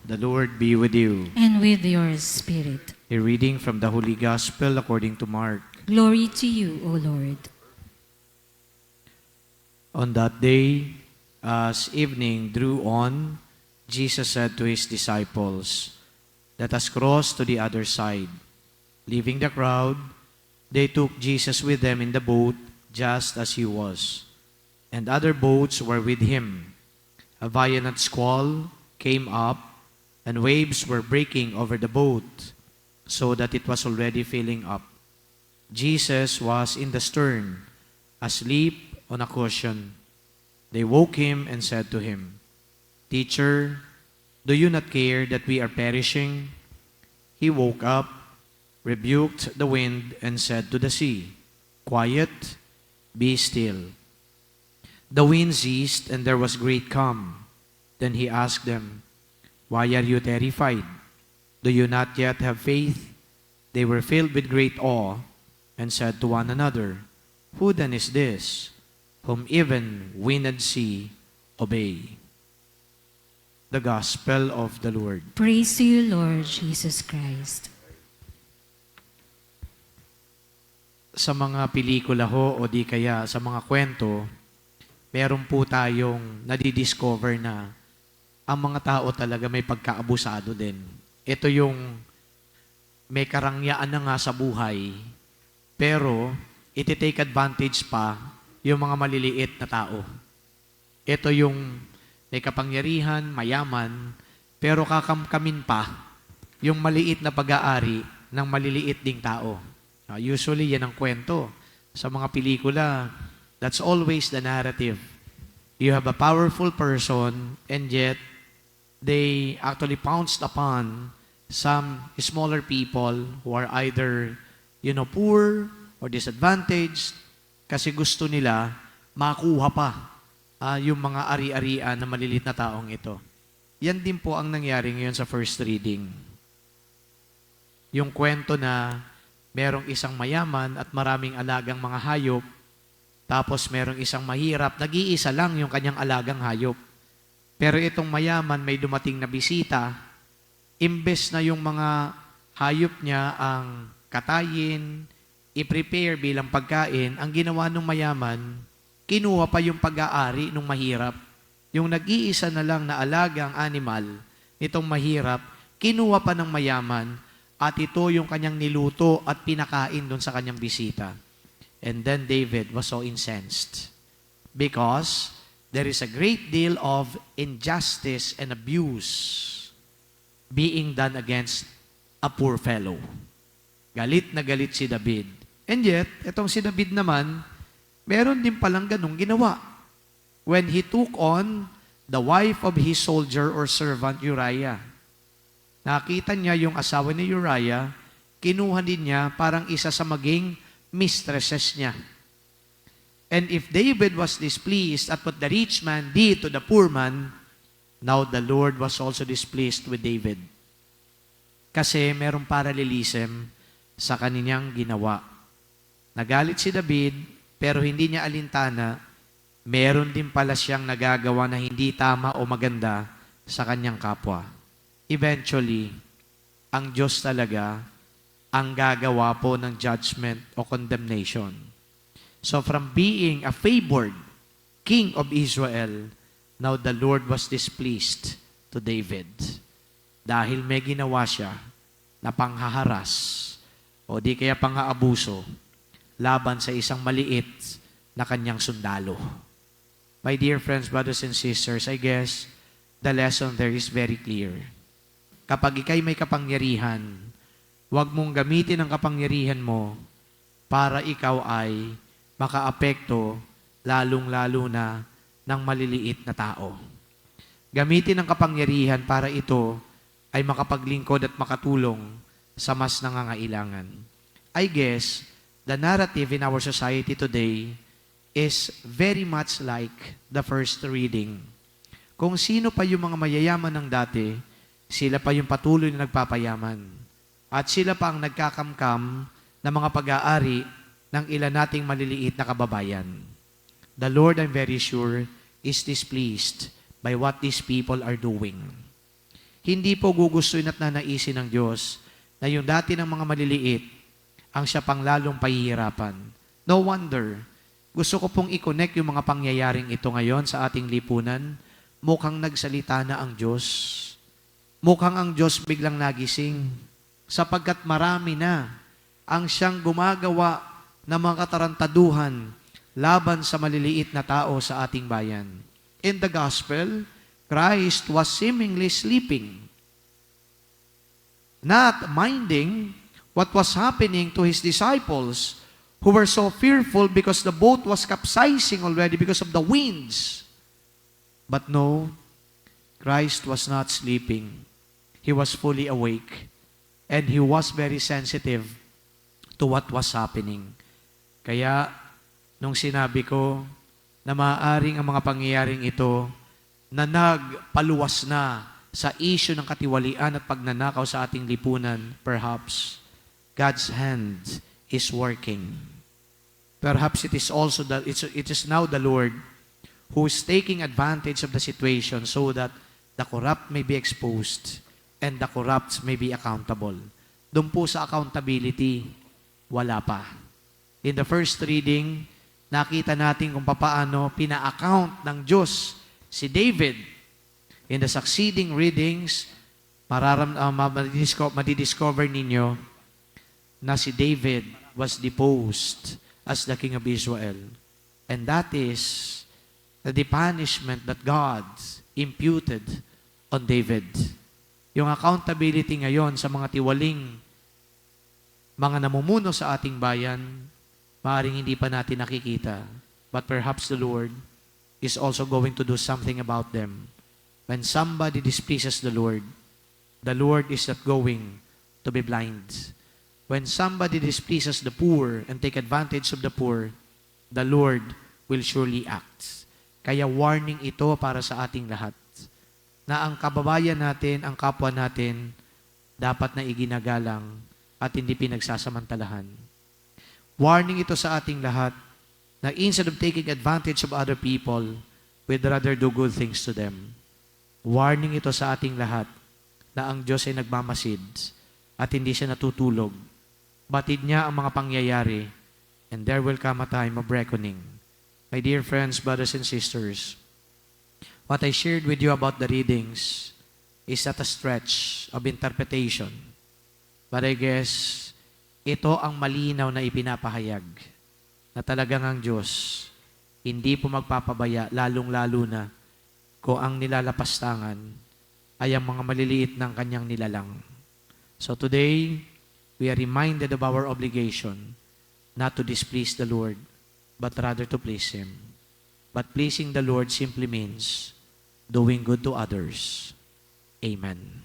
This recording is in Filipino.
The Lord be with you. And with your spirit. A reading from the Holy Gospel according to Mark. Glory to you, O Lord. On that day, as evening drew on, Jesus said to his disciples, "Let us cross to the other side." Leaving the crowd, they took Jesus with them in the boat, just as he was. And other boats were with him. A violent squall came up, and waves were breaking over the boat, so that it was already filling up. Jesus was in the stern, asleep on a cushion. They woke him and said to him, "Teacher, do you not care that we are perishing?" He woke up, rebuked the wind, and said to the sea, "Quiet, be still." The wind ceased, and there was great calm. Then he asked them, "Why are you terrified? Do you not yet have faith?" They were filled with great awe and said to one another, "Who then is this, whom even wind and sea obey?" The Gospel of the Lord. Praise to you, Lord Jesus Christ. Sa mga pelikula ho o di kaya sa mga kwento, meron po tayong nadidiscover na ang mga tao talaga may pagkaabusado din. Ito yung may karangyaan na nga sa buhay, pero iti-take advantage pa yung mga maliliit na tao. Ito yung may kapangyarihan, mayaman, pero kakamkamin pa yung maliit na pag-aari ng maliliit ding tao. Usually, yan ang kwento. Sa mga pelikula, that's always the narrative. You have a powerful person, and yet, they actually pounced upon some smaller people who are either, poor or disadvantaged kasi gusto nila makuha pa yung mga ari-arian na malilit na taong ito. Yan din po ang nangyari ngayon sa first reading. Yung kwento na merong isang mayaman at maraming alagang mga hayop, tapos merong isang mahirap, nag-iisa lang yung kanyang alagang hayop. Pero itong mayaman, may dumating na bisita, imbes na yung mga hayop niya ang katayin, i-prepare bilang pagkain, ang ginawa ng mayaman, kinuha pa yung pag-aari ng mahirap. Yung nag-iisa na lang na alagang animal, nitong mahirap, kinuha pa ng mayaman, at ito yung kanyang niluto at pinakain doon sa kanyang bisita. And then David was so incensed because there is a great deal of injustice and abuse being done against a poor fellow. Galit na galit si David. And yet, itong si David naman, meron din palang ganung ginawa. When he took on the wife of his soldier or servant Uriah, nakita niya yung asawa ni Uriah, kinuha din niya parang isa sa maging mistresses niya. And if David was displeased at what the rich man did to the poor man, now the Lord was also displeased with David. Kasi merong parallelism sa kanyang ginawa. Nagalit si David, pero hindi niya alintana, meron din pala siyang nagagawa na hindi tama o maganda sa kanyang kapwa. Eventually, ang Diyos talaga ang gagawa po ng judgment o condemnation. So from being a favored king of Israel, now the Lord was displeased to David. Dahil may ginawa siya na panghaharas o di kaya pang-aabuso laban sa isang maliit na kanyang sundalo. My dear friends, brothers and sisters, I guess the lesson there is very clear. Kapag ikay may kapangyarihan, huwag mong gamitin ang kapangyarihan mo para ikaw ay makaapekto lalong-lalo na ng maliliit na tao. Gamitin ang kapangyarihan para ito ay makapaglingkod at makatulong sa mas nangangailangan. I guess the narrative in our society today is very much like the first reading. Kung sino pa yung mga mayayaman ng dati, sila pa yung patuloy na nagpapayaman. At sila pa ang nagkakamkam ng mga pag-aari ng ilan nating maliliit na kababayan. The Lord, I'm very sure, is displeased by what these people are doing. Hindi po gugustuhin at nanaisin ng Diyos na yung dati ng mga maliliit ang siya pang lalong pahihirapan. No wonder, gusto ko pong i-connect yung mga pangyayaring ito ngayon sa ating lipunan. Mukhang nagsalita na ang Diyos. Mukhang ang Diyos biglang nagising sapagkat marami na ang siyang gumagawa ng mga katarantaduhan laban sa maliliit na tao sa ating bayan. In the gospel, Christ was seemingly sleeping, not minding what was happening to His disciples who were so fearful because the boat was capsizing already because of the winds. But no, Christ was not sleeping. He was fully awake and He was very sensitive to what was happening. Kaya, nung sinabi ko na maaaring ang mga pangyayaring ito na nagpaluwas na sa issue ng katiwalian at pagnanakaw sa ating lipunan, perhaps God's hand is working. Perhaps it is also it is now the Lord who is taking advantage of the situation so that the corrupt may be exposed and the corrupt may be accountable. Doon po sa accountability, wala pa. In the first reading, nakita natin kung paano pina-account ng Diyos si David. In the succeeding readings, madidiscover ninyo na si David was deposed as the king of Israel. And that is the punishment that God imputed on David. Yung accountability ngayon sa mga tiwaling mga namumuno sa ating bayan, maaaring hindi pa natin nakikita. But perhaps the Lord is also going to do something about them. When somebody displeases the Lord is not going to be blind. When somebody displeases the poor and take advantage of the poor, the Lord will surely act. Kaya warning ito para sa ating lahat, na ang kababayan natin, ang kapwa natin, dapat na iginagalang at hindi pinagsasamantalahan. Warning ito sa ating lahat, na instead of taking advantage of other people, we'd rather do good things to them. Warning ito sa ating lahat, na ang Diyos ay nagmamasid at hindi siya natutulog. Batid niya ang mga pangyayari, and there will come a time of reckoning. My dear friends, brothers and sisters, what I shared with you about the readings is not a stretch of interpretation. But I guess, ito ang malinaw na ipinapahayag na talagang ang Diyos hindi po magpapabaya, lalong-lalo na kung ang nilalapastangan ay ang mga maliliit ng kanyang nilalang. So today, we are reminded of our obligation not to displease the Lord, but rather to please Him. But pleasing the Lord simply means doing good to others. Amen.